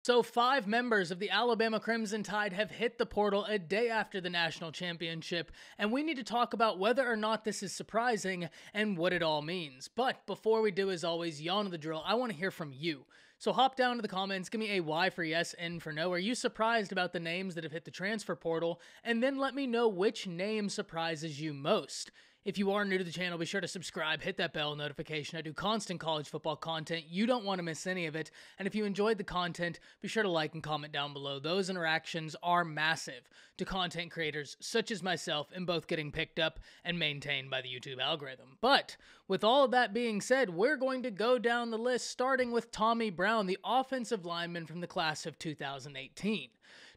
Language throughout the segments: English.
So, 5 members of the Alabama Crimson Tide have hit the portal a day after the national championship, and we need to talk about whether or not this is surprising and what it all means. But before we do, as always, y'all know the drill. I want to hear from you. So hop down to the comments, give me a Y for yes, N for no. Are you surprised about the names that have hit the transfer portal? And then let me know which name surprises you most. If you are new to the channel, be sure to subscribe, hit that bell notification. I do constant college football content. You don't want to miss any of it. And if you enjoyed the content, be sure to like and comment down below. Those interactions are massive to content creators such as myself in both getting picked up and maintained by the YouTube algorithm. But with all of that being said, we're going to go down the list starting with Tommy Brown, the offensive lineman from the class of 2018.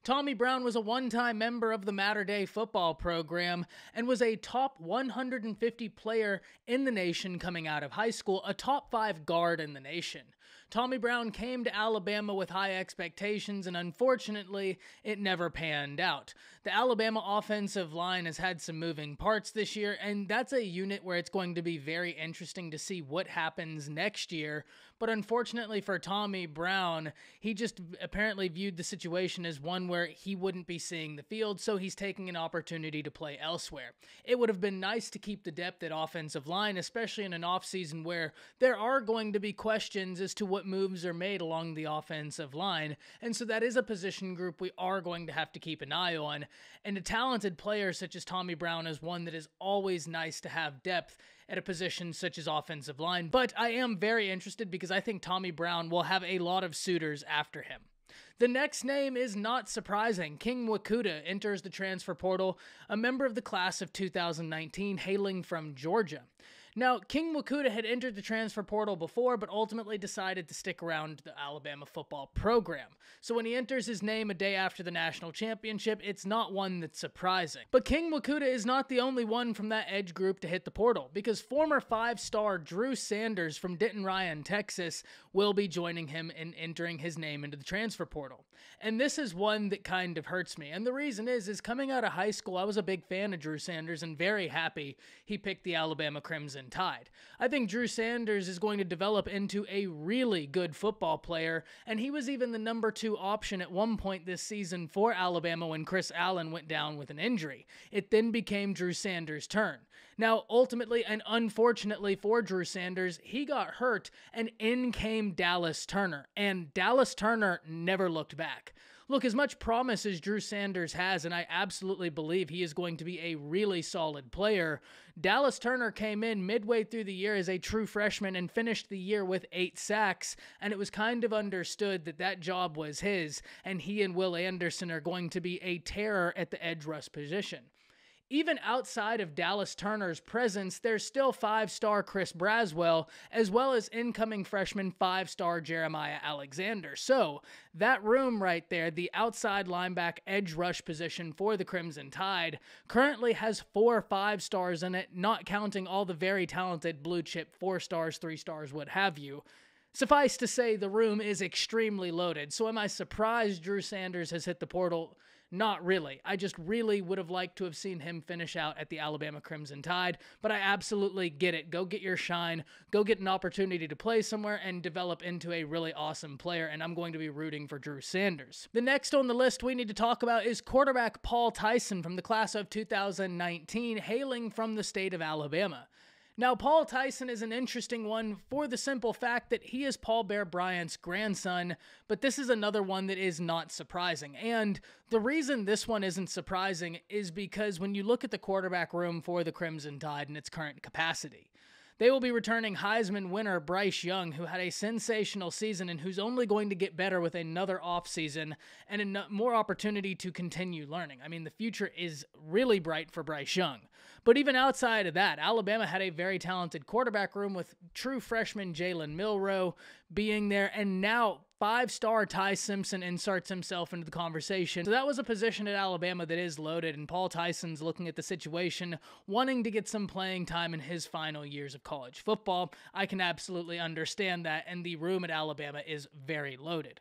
Tommy Brown was a one-time member of the Mater Dei football program and was a top 150 player in the nation coming out of high school, a top 5 guard in the nation. Tommy Brown came to Alabama with high expectations, and unfortunately, it never panned out. The Alabama offensive line has had some moving parts this year, and that's a unit where it's going to be very interesting to see what happens next year. But unfortunately for Tommy Brown, he just apparently viewed the situation as one where he wouldn't be seeing the field, so he's taking an opportunity to play elsewhere. It would have been nice to keep the depth at offensive line, especially in an offseason where there are going to be questions as to what moves are made along the offensive line, and so that is a position group we are going to have to keep an eye on, and a talented player such as Tommy Brown is one that is always nice to have depth at a position such as offensive line. But I am very interested because I think Tommy Brown will have a lot of suitors after him. The next name is not surprising. King Wakuda enters the transfer portal, a member of the class of 2019 hailing from Georgia. Now, King Wakuda had entered the transfer portal before, but ultimately decided to stick around the Alabama football program. So when he enters his name a day after the national championship, it's not one that's surprising. But King Wakuda is not the only one from that edge group to hit the portal, because former 5-star Drew Sanders from Denton Ryan, Texas, will be joining him and entering his name into the transfer portal. And this is one that kind of hurts me. And the reason is coming out of high school, I was a big fan of Drew Sanders and very happy he picked the Alabama Crimson Tide. I think Drew Sanders is going to develop into a really good football player, and he was even the number 2 option at one point this season for Alabama when Chris Allen went down with an injury. It then became Drew Sanders' turn. Now, ultimately and unfortunately for Drew Sanders, he got hurt, and in came Dallas Turner, and Dallas Turner never looked back. Look, as much promise as Drew Sanders has, and I absolutely believe he is going to be a really solid player, Dallas Turner came in midway through the year as a true freshman and finished the year with 8 sacks, and it was kind of understood that that job was his, and he and Will Anderson are going to be a terror at the edge rush position. Even outside of Dallas Turner's presence, there's still 5-star Chris Braswell, as well as incoming freshman 5-star Jeremiah Alexander. So, that room right there, the outside linebacker edge rush position for the Crimson Tide, currently has 4 5-stars in it, not counting all the very talented blue chip 4 stars, 3 stars, what have you. Suffice to say, the room is extremely loaded. So am I surprised Drew Sanders has hit the portal? Not really. I just really would have liked to have seen him finish out at the Alabama Crimson Tide, but I absolutely get it. Go get your shine, go get an opportunity to play somewhere and develop into a really awesome player, and I'm going to be rooting for Drew Sanders. The next on the list we need to talk about is quarterback Paul Tyson from the class of 2019, hailing from the state of Alabama. Now, Paul Tyson is an interesting one for the simple fact that he is Paul Bear Bryant's grandson, but this is another one that is not surprising. And the reason this one isn't surprising is because when you look at the quarterback room for the Crimson Tide in its current capacity, they will be returning Heisman winner Bryce Young, who had a sensational season and who's only going to get better with another offseason and more opportunity to continue learning. I mean, the future is really bright for Bryce Young. But even outside of that, Alabama had a very talented quarterback room with true freshman Jalen Milroe being there, and now 5-star Ty Simpson inserts himself into the conversation. So that was a position at Alabama that is loaded, and Paul Tyson's looking at the situation, wanting to get some playing time in his final years of college football. I can absolutely understand that, and the room at Alabama is very loaded.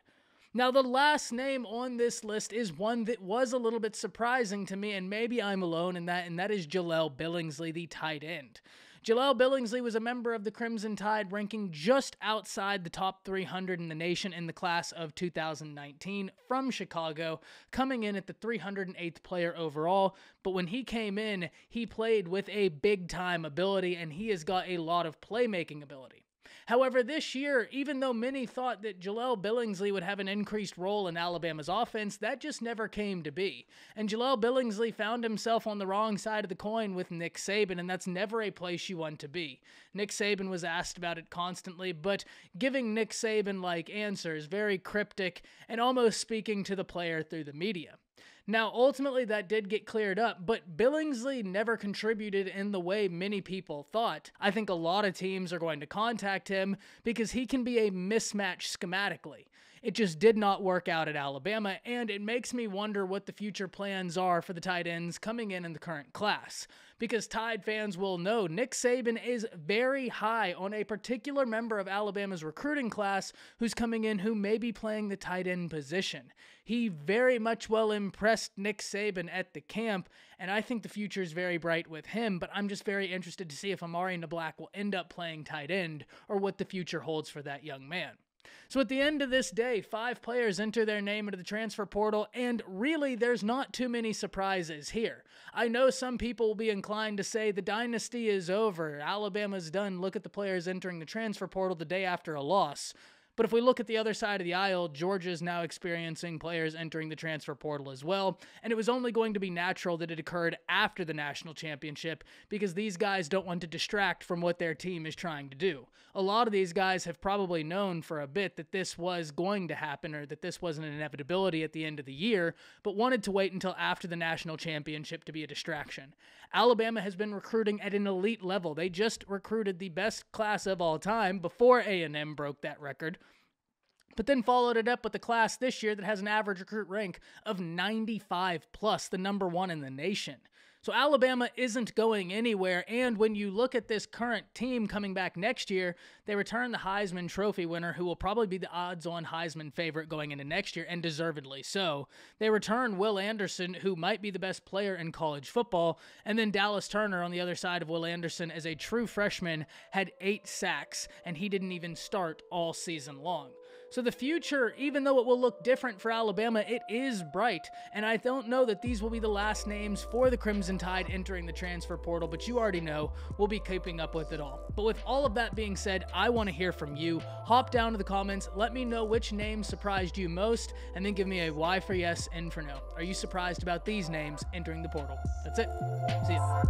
Now, the last name on this list is one that was a little bit surprising to me, and maybe I'm alone in that, and that is Jahleel Billingsley, the tight end. Jahleel Billingsley was a member of the Crimson Tide, ranking just outside the top 300 in the nation in the class of 2019 from Chicago, coming in at the 308th player overall. But when he came in, he played with a big-time ability, and he has got a lot of playmaking ability. However, this year, even though many thought that Jahleel Billingsley would have an increased role in Alabama's offense, that just never came to be. And Jahleel Billingsley found himself on the wrong side of the coin with Nick Saban, and that's never a place you want to be. Nick Saban was asked about it constantly, but giving Nick Saban-like answers, very cryptic, and almost speaking to the player through the media. Now, ultimately, that did get cleared up, but Billingsley never contributed in the way many people thought. I think a lot of teams are going to contact him because he can be a mismatch schematically. It just did not work out at Alabama, and it makes me wonder what the future plans are for the tight ends coming in the current class. Because Tide fans will know Nick Saban is very high on a particular member of Alabama's recruiting class who's coming in who may be playing the tight end position. He very much well impressed Nick Saban at the camp, and I think the future is very bright with him, but I'm just very interested to see if Amari Niblack will end up playing tight end or what the future holds for that young man. So at the end of this day, 5 players enter their name into the transfer portal, and really there's not too many surprises here. I know some people will be inclined to say the dynasty is over, Alabama's done, look at the players entering the transfer portal the day after a loss. But if we look at the other side of the aisle, Georgia's now experiencing players entering the transfer portal as well, and it was only going to be natural that it occurred after the national championship because these guys don't want to distract from what their team is trying to do. A lot of these guys have probably known for a bit that this was going to happen or that this wasn't an inevitability at the end of the year, but wanted to wait until after the national championship to be a distraction. Alabama has been recruiting at an elite level. They just recruited the best class of all time before A&M broke that record, but then followed it up with a class this year that has an average recruit rank of 95 plus, the number 1 in the nation. So Alabama isn't going anywhere, and when you look at this current team coming back next year, they return the Heisman Trophy winner, who will probably be the odds-on Heisman favorite going into next year, and deservedly so. They return Will Anderson, who might be the best player in college football, and then Dallas Turner on the other side of Will Anderson as a true freshman had 8 sacks, and he didn't even start all season long. So the future, even though it will look different for Alabama, it is bright, and I don't know that these will be the last names for the Crimson Tide entering the transfer portal, but you already know we'll be keeping up with it all. But with all of that being said, I want to hear from you. Hop down to the comments, let me know which names surprised you most, and then give me a Y for yes, N for no. Are you surprised about these names entering the portal? That's it. See ya.